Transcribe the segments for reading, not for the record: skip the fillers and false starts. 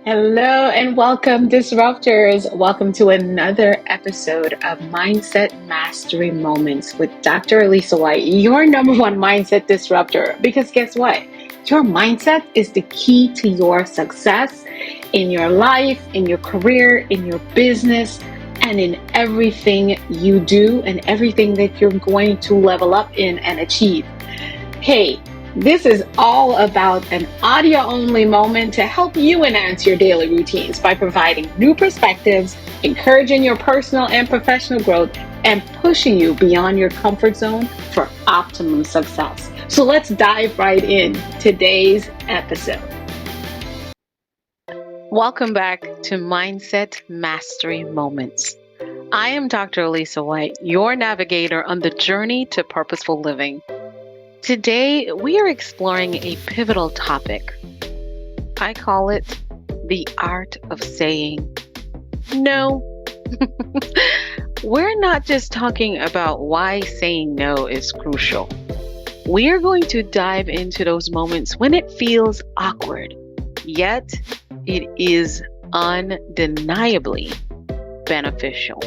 Hello and welcome, disruptors. Welcome to another episode of Mindset Mastery Moments with Dr. Alisa Whyte, your number one mindset disruptor. Because guess what? Your mindset is the key to your success in your life, in your career, in your business, and in everything you do and everything that you're going to level up in and achieve. Hey, this is all about an audio only moment to help you enhance your daily routines by providing new perspectives, encouraging your personal and professional growth, and pushing you beyond your comfort zone for optimum success. So let's dive right in today's episode. Welcome back to Mindset Mastery Moments. I am Dr. Alisa Whyte, your navigator on the journey to purposeful living. Today, we are exploring a pivotal topic. I call it the art of saying no. We're not just talking about why saying no is crucial. We are going to dive into those moments when it feels awkward, yet it is undeniably beneficial.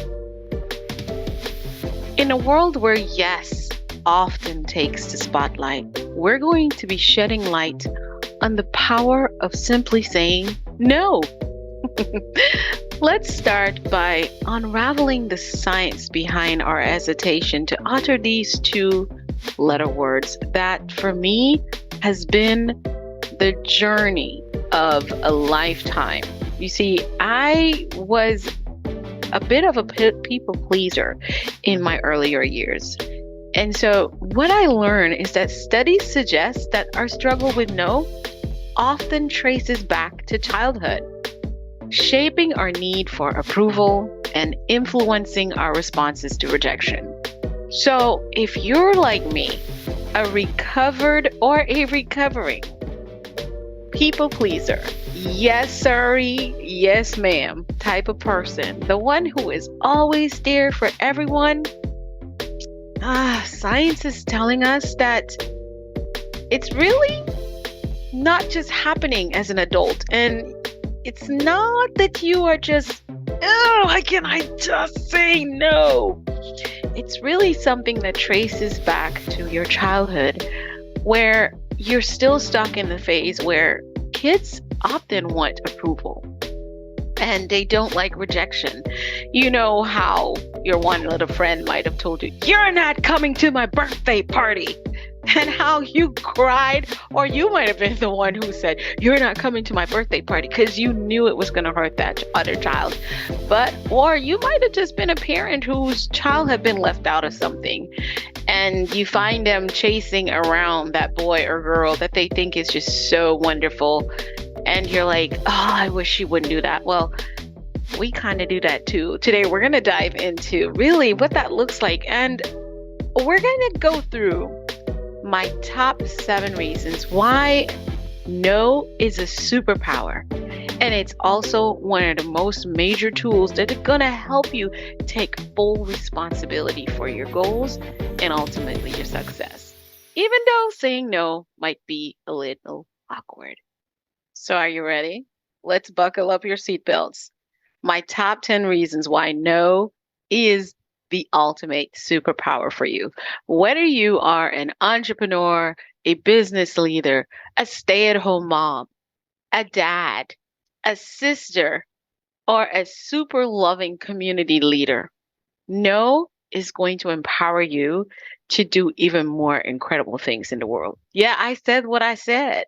In a world where yes often takes the spotlight, we're going to be shedding light on the power of simply saying no. Let's start by unraveling the science behind our hesitation to utter these two-letter words that, for me, has been the journey of a lifetime. You see, I was a bit of a people pleaser in my earlier years. And so what I learned is that studies suggest that our struggle with no often traces back to childhood, shaping our need for approval and influencing our responses to rejection. So if you're like me, a recovered or a recovering people pleaser, yes sirree, yes ma'am type of person, the one who is always there for everyone, science is telling us that it's really not just happening as an adult. And it's not that you are just, why can't I just say no? It's really something that traces back to your childhood, where you're still stuck in the phase where kids often want approval and they don't like rejection. You know how your one little friend might have told you, "You're not coming to my birthday party," and how you cried, or you might have been the one who said, "You're not coming to my birthday party," because you knew it was going to hurt that other child. Or you might have just been a parent whose child had been left out of something, and you find them chasing around that boy or girl that they think is just so wonderful. And you're like, "Oh, I wish she wouldn't do that." Well, we kind of do that too. Today, we're going to dive into really what that looks like. And we're going to go through my top 7 reasons why no is a superpower. And it's also one of the most major tools that are going to help you take full responsibility for your goals and ultimately your success, even though saying no might be a little awkward. So are you ready? Let's buckle up your seatbelts. My top 10 reasons why no is the ultimate superpower for you. Whether you are an entrepreneur, a business leader, a stay-at-home mom, a dad, a sister, or a super loving community leader, no is going to empower you to do even more incredible things in the world. Yeah, I said what I said.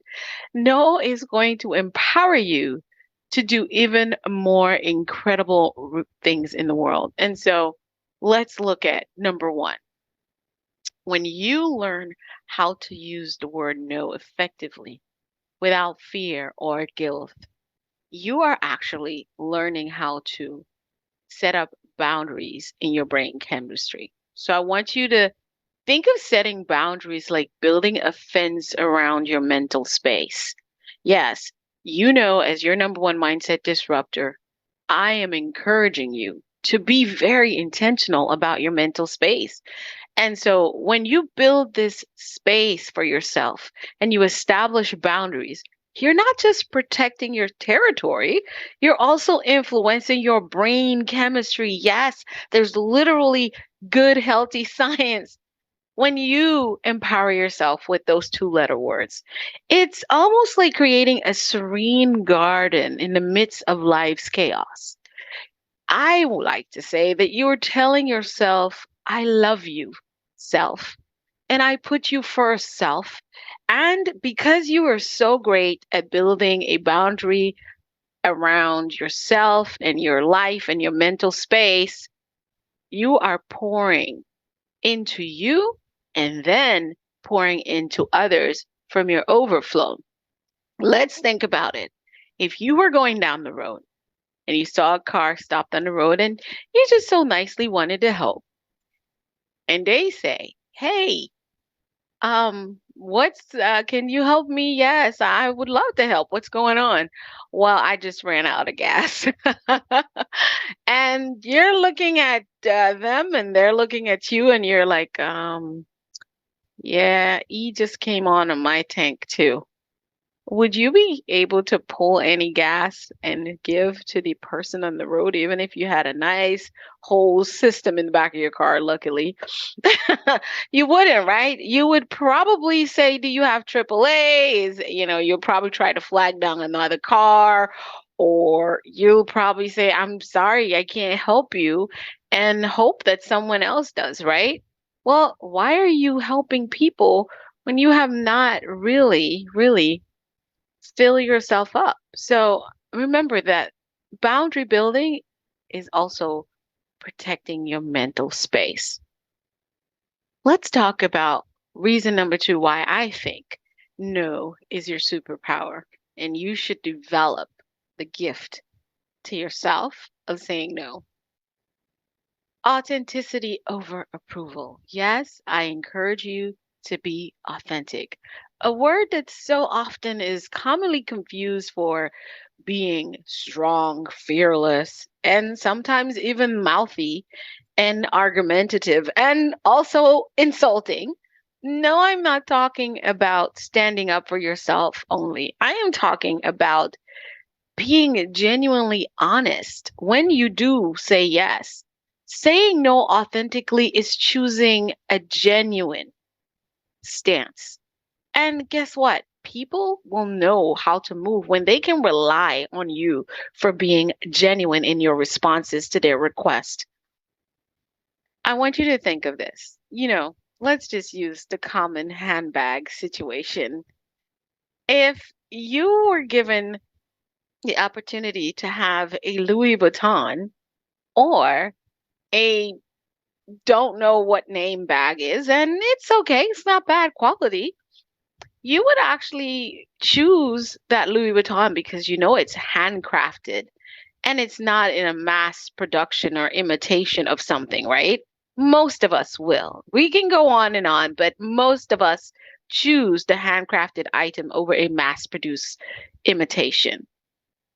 No is going to empower you to do even more incredible things in the world. And so let's look at number 1. When you learn how to use the word no effectively without fear or guilt, you are actually learning how to set up boundaries in your brain chemistry. So I want you to think of setting boundaries like building a fence around your mental space. Yes, you know, as your number one mindset disruptor, I am encouraging you to be very intentional about your mental space. And so when you build this space for yourself and you establish boundaries, you're not just protecting your territory, you're also influencing your brain chemistry. Yes, there's literally good, healthy science when you empower yourself with those two-letter words. It's almost like creating a serene garden in the midst of life's chaos. I would like to say that you're telling yourself, I love you, self, and I put you first, self. And because you are so great at building a boundary around yourself and your life and your mental space, you are pouring into you and then pouring into others from your overflow. Let's think about it. If you were going down the road and you saw a car stopped on the road and you just so nicely wanted to help, and they say, hey, what's can you help me? Yes, I would love to help. What's going on? Well, I just ran out of gas. And you're looking at them and they're looking at you and you're like, yeah, E just came on my tank too. Would you be able to pull any gas and give to the person on the road, even if you had a nice whole system in the back of your car, luckily? You wouldn't, right? You would probably say, do you have AAA? You'll probably try to flag down another car, or you'll probably say, I'm sorry, I can't help you, and hope that someone else does, right? Well, why are you helping people when you have not really fill yourself up? So remember that boundary building is also protecting your mental space. Let's talk about reason number two why I think no is your superpower and you should develop the gift to yourself of saying no. Authenticity over approval. Yes, I encourage you to be authentic. A word that so often is commonly confused for being strong, fearless, and sometimes even mouthy and argumentative and also insulting. No, I'm not talking about standing up for yourself only. I am talking about being genuinely honest when you do say yes. Saying no authentically is choosing a genuine stance. And guess what? People will know how to move when they can rely on you for being genuine in your responses to their request. I want you to think of this. Let's just use the common handbag situation. If you were given the opportunity to have a Louis Vuitton or a don't know what name bag is, and it's okay, it's not bad quality, you would actually choose that Louis Vuitton because you know it's handcrafted and it's not in a mass production or imitation of something, right? Most of us will. We can go on, but most of us choose the handcrafted item over a mass produced imitation.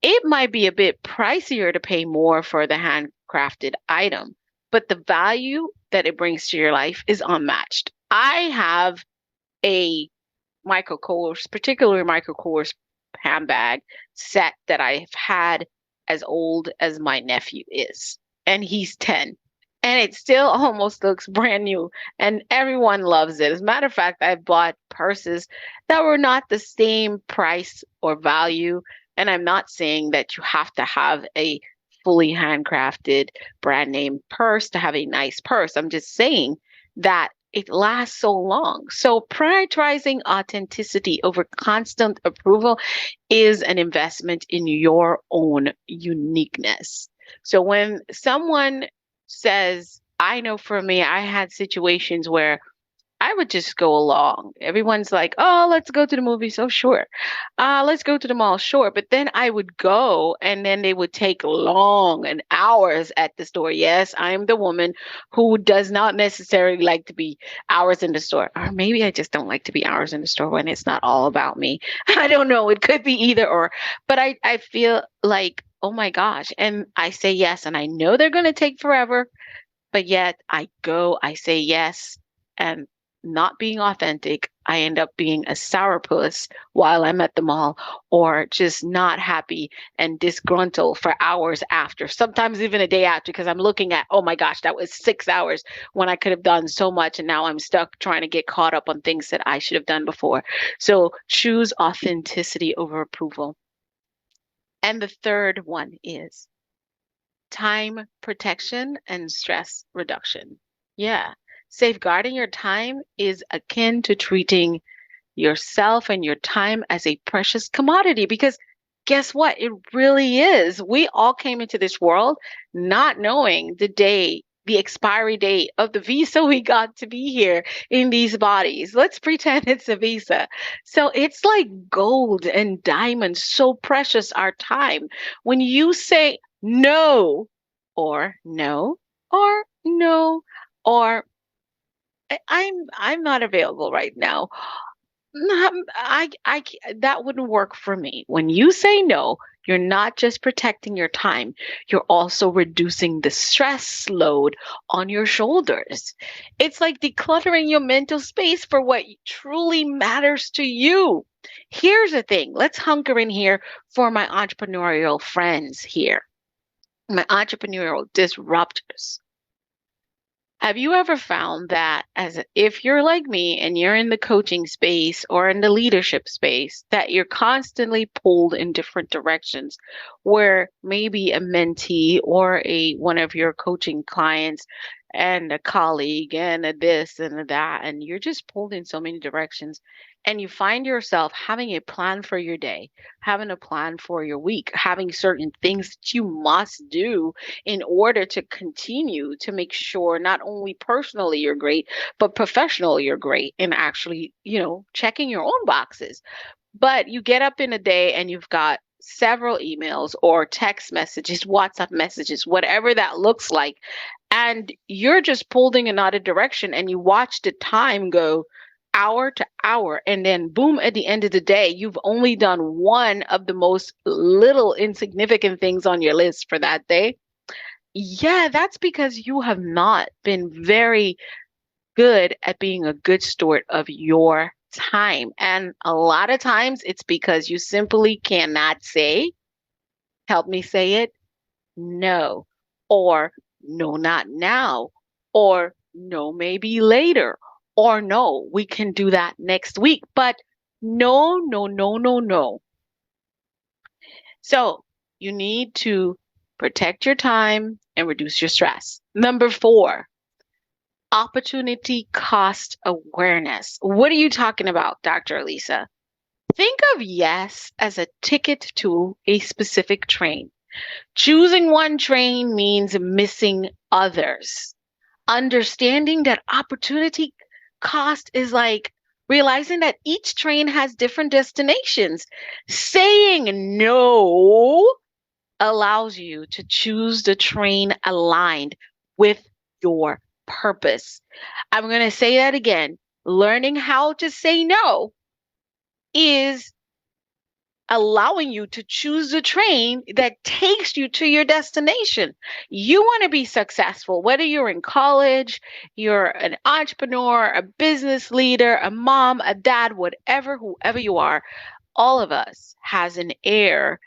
It might be a bit pricier to pay more for the handcrafted item, but the value that it brings to your life is unmatched. I have a Michael Kors, particularly Michael Kors handbag set that I've had as old as my nephew is, and he's 10. And it still almost looks brand new, and everyone loves it. As a matter of fact, I've bought purses that were not the same price or value. And I'm not saying that you have to have a fully handcrafted brand name purse to have a nice purse. I'm just saying that it lasts so long. So prioritizing authenticity over constant approval is an investment in your own uniqueness. So when someone says, I know for me, I had situations where I would just go along. Everyone's like, oh, let's go to the movies. Oh, sure. Let's go to the mall. Sure. But then I would go and then they would take long and hours at the store. Yes, I'm the woman who does not necessarily like to be hours in the store. Or maybe I just don't like to be hours in the store when it's not all about me. I don't know. It could be either or. But I feel like, oh my gosh. And I say yes. And I know they're going to take forever. But yet I go, I say yes. And not being authentic. I end up being a sourpuss while I'm at the mall, or just not happy and disgruntled for hours after, sometimes even a day after, because I'm looking at, oh my gosh, that was 6 hours when I could have done so much. And now I'm stuck trying to get caught up on things that I should have done before. So choose authenticity over approval. And the third one is time protection and stress reduction. Yeah. Safeguarding your time is akin to treating yourself and your time as a precious commodity, because guess what? It really is. We all came into this world not knowing the expiry date of the visa we got to be here in these bodies. Let's pretend it's a visa. So it's like gold and diamonds, so precious, our time. When you say no, or no, or no, or I'm not available right now. That wouldn't work for me. When you say no, you're not just protecting your time, you're also reducing the stress load on your shoulders. It's like decluttering your mental space for what truly matters to you. Here's the thing. Let's hunker in here for my entrepreneurial friends here, my entrepreneurial disruptors. Have you ever found that, if you're like me and you're in the coaching space or in the leadership space, that you're constantly pulled in different directions, where maybe a mentee or one of your coaching clients and a colleague and a this and a that, and you're just pulled in so many directions, and you find yourself having a plan for your day, having a plan for your week, having certain things that you must do in order to continue to make sure not only personally you're great, but professionally you're great, and actually, checking your own boxes. But you get up in a day and you've got several emails or text messages, WhatsApp messages, whatever that looks like, and you're just pulled in another direction, and you watch the time go hour to hour, and then boom, at the end of the day, you've only done one of the most little insignificant things on your list for that day. Yeah, that's because you have not been very good at being a good steward of your time. And a lot of times it's because you simply cannot say, help me say it, no, or no, not now, or no, maybe later, or no, we can do that next week. But no, no, no, no, no. So you need to protect your time and reduce your stress. Number 4, opportunity cost awareness. What are you talking about, Dr. Alisa? Think of yes as a ticket to a specific train. Choosing one train means missing others. Understanding that opportunity cost is like realizing that each train has different destinations. Saying no allows you to choose the train aligned with your purpose. I'm going to say that again. Learning how to say no is allowing you to choose the train that takes you to your destination. You want to be successful, whether you're in college, you're an entrepreneur, a business leader, a mom, a dad, whoever you are. All of us has an air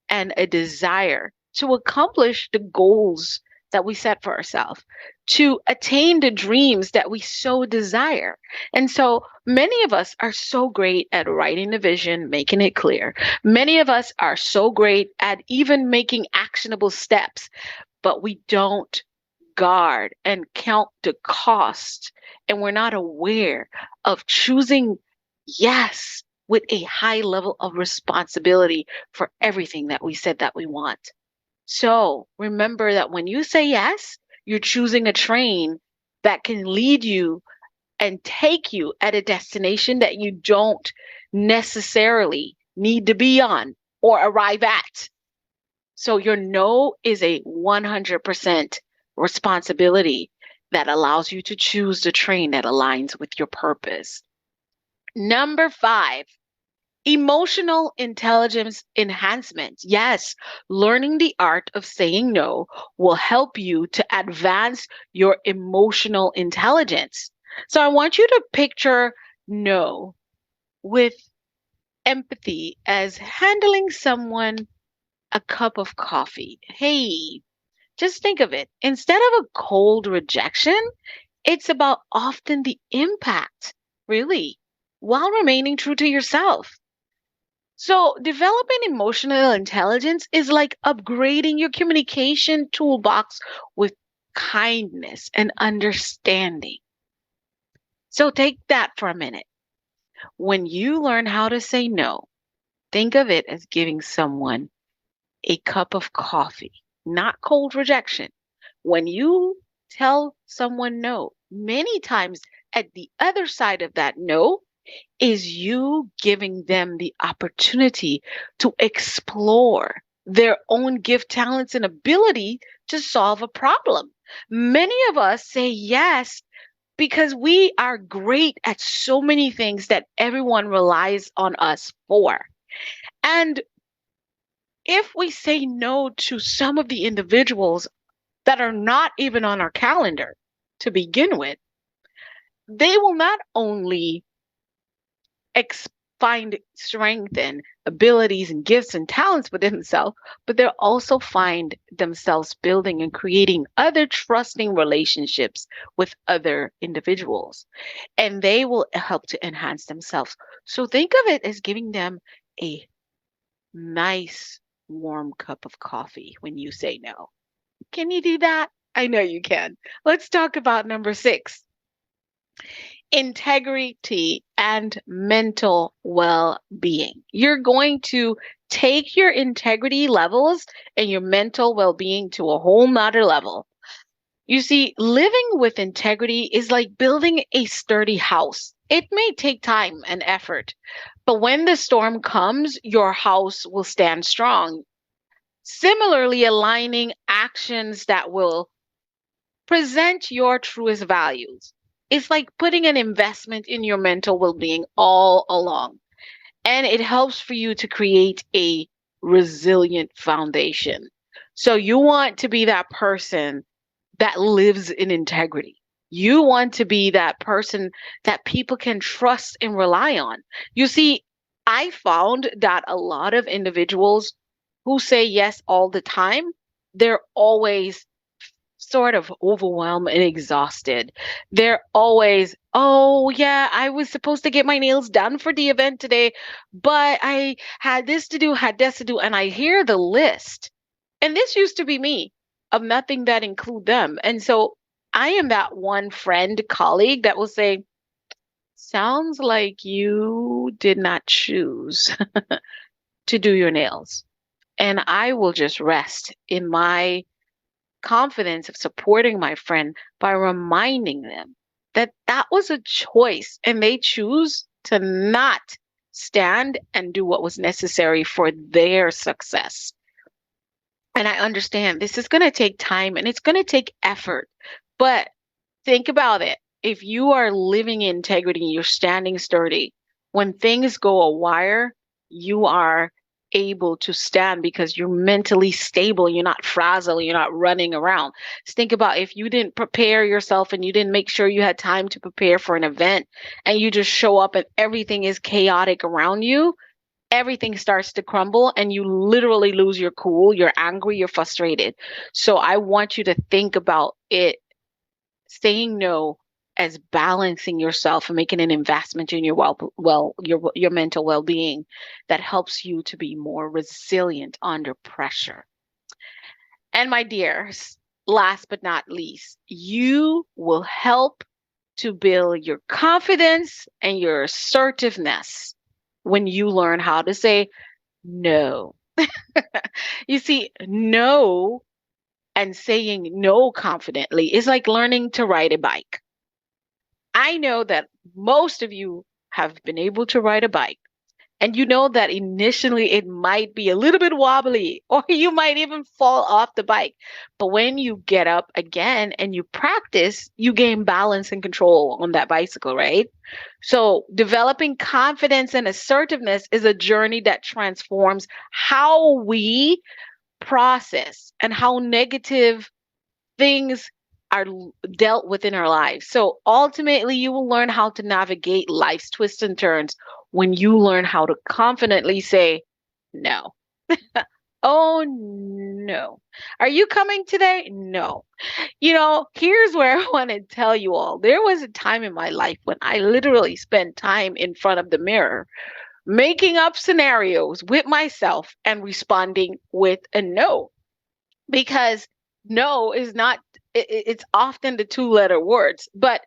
and a desire to accomplish the goals that we set for ourselves, to attain the dreams that we so desire. And so many of us are so great at writing the vision, making it clear. Many of us are so great at even making actionable steps, but we don't guard and count the cost. And we're not aware of choosing yes with a high level of responsibility for everything that we said that we want. So remember that when you say yes, you're choosing a train that can lead you and take you at a destination that you don't necessarily need to be on or arrive at. So your no is a 100% responsibility that allows you to choose the train that aligns with your purpose. Number 5, emotional intelligence enhancement. Yes, learning the art of saying no will help you to advance your emotional intelligence. So I want you to picture no with empathy as handling someone a cup of coffee. Hey, just think of it. Instead of a cold rejection, it's about often the impact, really, while remaining true to yourself. So, developing emotional intelligence is like upgrading your communication toolbox with kindness and understanding. So, take that for a minute. When you learn how to say no, think of it as giving someone a cup of coffee, not cold rejection. When you tell someone no, many times at the other side of that no is you giving them the opportunity to explore their own gift, talents, and ability to solve a problem. Many of us say yes because we are great at so many things that everyone relies on us for. And if we say no to some of the individuals that are not even on our calendar to begin with, they will not only find strength and abilities and gifts and talents within themselves, but they'll also find themselves building and creating other trusting relationships with other individuals. And they will help to enhance themselves. So think of it as giving them a nice warm cup of coffee when you say no. Can you do that? I know you can. Let's talk about number 6, integrity and mental well being. You're going to take your integrity levels and your mental well being to a whole nother level. You see, living with integrity is like building a sturdy house. It may take time and effort, but when the storm comes, your house will stand strong. Similarly, aligning actions that will present your truest values. It's like putting an investment in your mental well being all along. And it helps for you to create a resilient foundation. So you want to be that person that lives in integrity. You want to be that person that people can trust and rely on. You see, I found that a lot of individuals who say yes all the time, they're always sort of overwhelmed and exhausted. They're always, oh, yeah, I was supposed to get my nails done for the event today, but I had this to do, had this to do. And I hear the list. And this used to be me of nothing that include them. And so I am that one friend, colleague that will say, sounds like you did not choose to do your nails. And I will just rest in my confidence of supporting my friend by reminding them that that was a choice and they choose to not stand and do what was necessary for their success. And I understand this is going to take time and it's going to take effort, but think about it. If you are living in integrity, you're standing sturdy. When things go awry, you are able to stand because you're mentally stable. You're not frazzled. You're not running around. Just think about if you didn't prepare yourself and you didn't make sure you had time to prepare for an event and you just show up and everything is chaotic around you, everything starts to crumble and you literally lose your cool. You're angry. You're frustrated. So I want you to think about it saying no as balancing yourself and making an investment in your your mental well-being that helps you to be more resilient under pressure. And my dears, last but not least, you will help to build your confidence and your assertiveness when you learn how to say no. You see, no and saying no confidently is like learning to ride a bike. I know that most of you have been able to ride a bike, and you know that initially it might be a little bit wobbly, or you might even fall off the bike. But when you get up again and you practice, you gain balance and control on that bicycle, right? So, developing confidence and assertiveness is a journey that transforms how we process and how negative things are dealt with in our lives. So ultimately, you will learn how to navigate life's twists and turns when you learn how to confidently say no. Oh, no. Are you coming today? No. Here's where I want to tell you all. There was a time in my life when I literally spent time in front of the mirror, making up scenarios with myself and responding with a no. Because no is not, it's often the two-letter words, but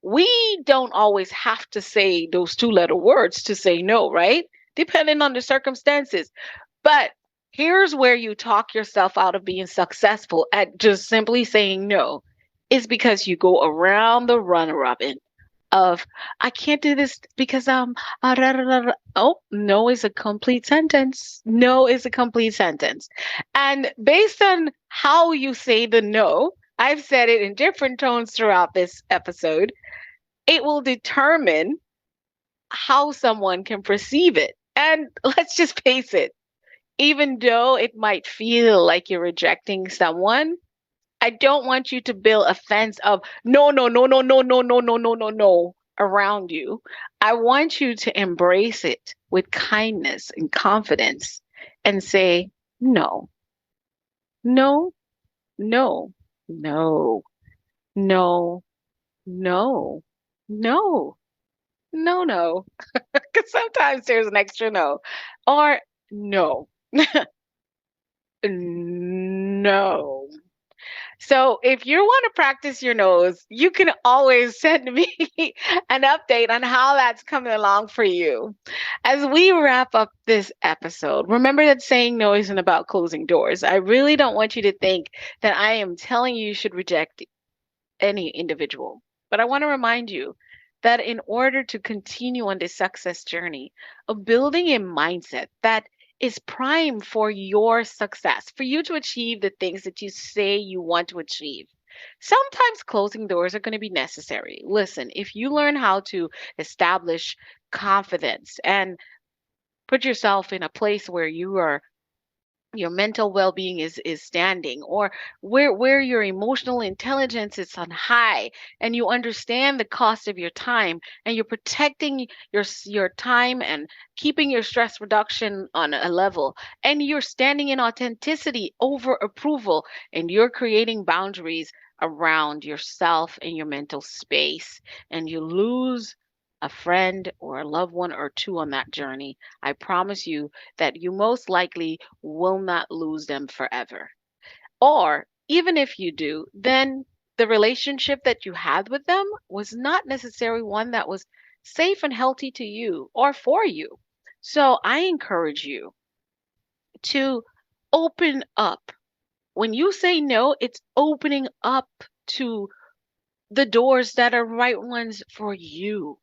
we don't always have to say those two-letter words to say no, right? Depending on the circumstances. But here's where you talk yourself out of being successful at just simply saying no, is because you go around the run robin of I can't do this because da, da, da, da. Oh, no is a complete sentence. No is a complete sentence. And based on how you say the no, I've said it in different tones throughout this episode, it will determine how someone can perceive it. And let's just face it, even though it might feel like you're rejecting someone, I don't want you to build a fence of no, no, no, no, no, no, no, no, no, no, no around you. I want you to embrace it with kindness and confidence and say, no, no, no, no, no, no, no, no, no. Because sometimes there's an extra no. Or no, no. So if you want to practice your nose, you can always send me an update on how that's coming along for you. As we wrap up this episode, remember that saying no isn't about closing doors. I really don't want you to think that I am telling you should reject any individual. But I want to remind you that in order to continue on this success journey of building a mindset that is prime for your success, for you to achieve the things that you say you want to achieve. Sometimes closing doors are going to be necessary. Listen, if you learn how to establish confidence and put yourself in a place where your mental well-being is standing, or where your emotional intelligence is on high, and you understand the cost of your time, and you're protecting your time and keeping your stress reduction on a level, and you're standing in authenticity over approval, and you're creating boundaries around yourself and your mental space, and you lose a friend or a loved one or two on that journey, I promise you that you most likely will not lose them forever. Or even if you do, then the relationship that you had with them was not necessarily one that was safe and healthy to you or for you. So I encourage you to open up. When you say no, it's opening up to the doors that are right ones for you.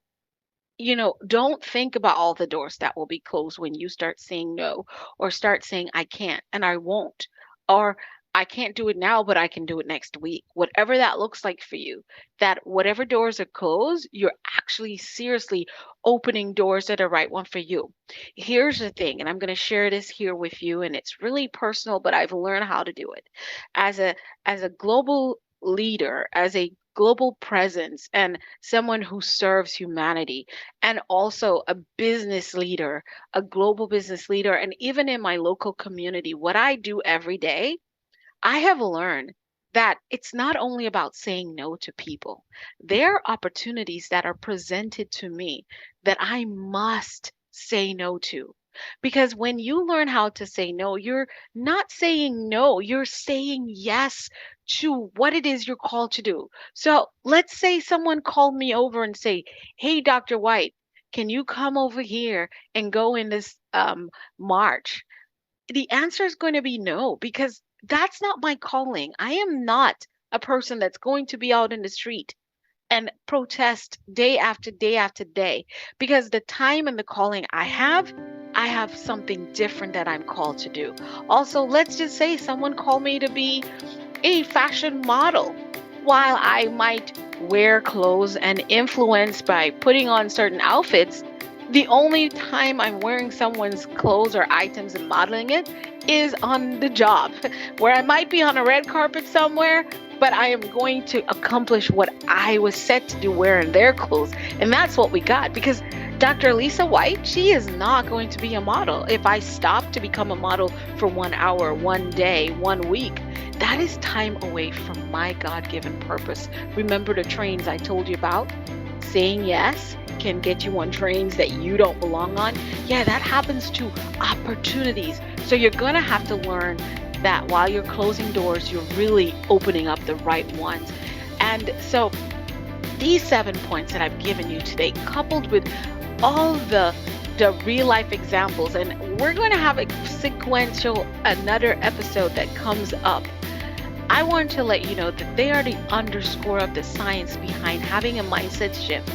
Don't think about all the doors that will be closed when you start saying no, or start saying I can't and I won't, or I can't do it now, but I can do it next week. Whatever that looks like for you, that whatever doors are closed, you're actually seriously opening doors that are right one for you. Here's the thing, and I'm going to share this here with you, and it's really personal, but I've learned how to do it. As a global leader, as a global presence, and someone who serves humanity, and also a business leader, a global business leader, and even in my local community, what I do every day, I have learned that it's not only about saying no to people. There are opportunities that are presented to me that I must say no to. Because when you learn how to say no, you're not saying no, you're saying yes to what it is you're called to do. So let's say someone called me over and say, "Hey, Dr. White, can you come over here and go in this march?" The answer is going to be no, because that's not my calling. I am not a person that's going to be out in the street and protest day after day after day, because the time and the calling I have something different that I'm called to do. Also, let's just say someone called me to be a fashion model. While I might wear clothes and influence by putting on certain outfits, The only time I'm wearing someone's clothes or items and modeling it is on the job, where I might be on a red carpet somewhere, but I am going to accomplish what I was set to do wearing their clothes. And that's what we got, because Dr. Alisa Whyte, she is not going to be a model. If I stop to become a model for 1 hour, 1 day, 1 week, that is time away from my God-given purpose. Remember the trains I told you about? Saying yes can get you on trains that you don't belong on. Yeah, that happens to opportunities. So you're going to have to learn that while you're closing doors, you're really opening up the right ones. And so these 7 points that I've given you today, coupled with all the real life examples, and we're going to have a sequential another episode that comes up. I want to let you know that they are the underscore of the science behind having a mindset shift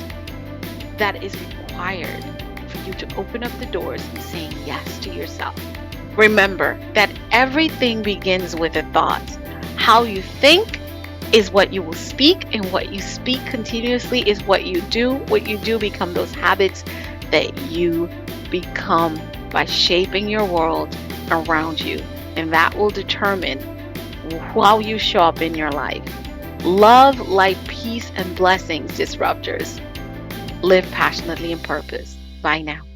that is required for you to open up the doors and saying yes to yourself. Remember that everything begins with a thought. How you think is what you will speak, and what you speak continuously is what you do. What you do become those habits that you become by shaping your world around you, and that will determine how you show up in your life. Love, light, peace, and blessings, disruptors. Live passionately in purpose. Bye now.